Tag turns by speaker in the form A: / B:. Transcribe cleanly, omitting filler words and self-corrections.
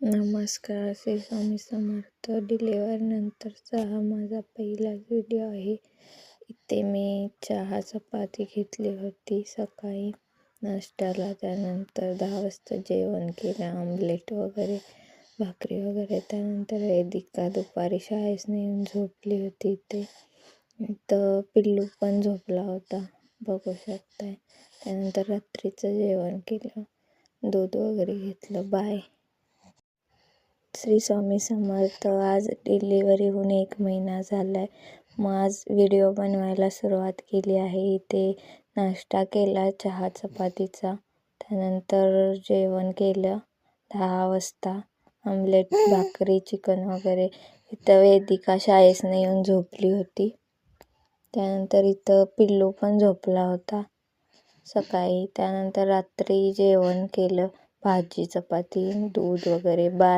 A: नमस्कार, श्री स्वामी समर्थ. डिलिव्हरी नंतरचा हा माझा पहिलाच व्हिडिओ आहे. इथे मी चहा चपाती घेतली होती सकाळी नाश्त्याला. त्यानंतर 10 वाजता जेवण केलं, आमलेट वगैरे, भाकरी वगैरे. त्यानंतर वेदिका दुपारी शाळेतून येऊन झोपली होती. इथं पिल्लू पण झोपला होता, बघू शकताय. त्यानंतर रात्रीचं जेवण केलं, दूध वगैरे घेतलं. बाय. श्री स्वामी समर्थ. आज डिलिव्हरी होऊन 1 महिना झाला आहे. मग आज व्हिडिओ बनवायला सुरुवात केली आहे. इथे नाश्ता केला चहा चपातीचा. त्यानंतर जेवण केलं 10 वाजता, आमलेट, भाकरी, चिकन वगैरे. इथं वेदिका शाळेतून येऊन झोपली होती. त्यानंतर इथं पिल्लू पण झोपला होता सकाळी. त्यानंतर रात्री जेवण केलं, भाजी चपाती, दूध वगैरे. बाय.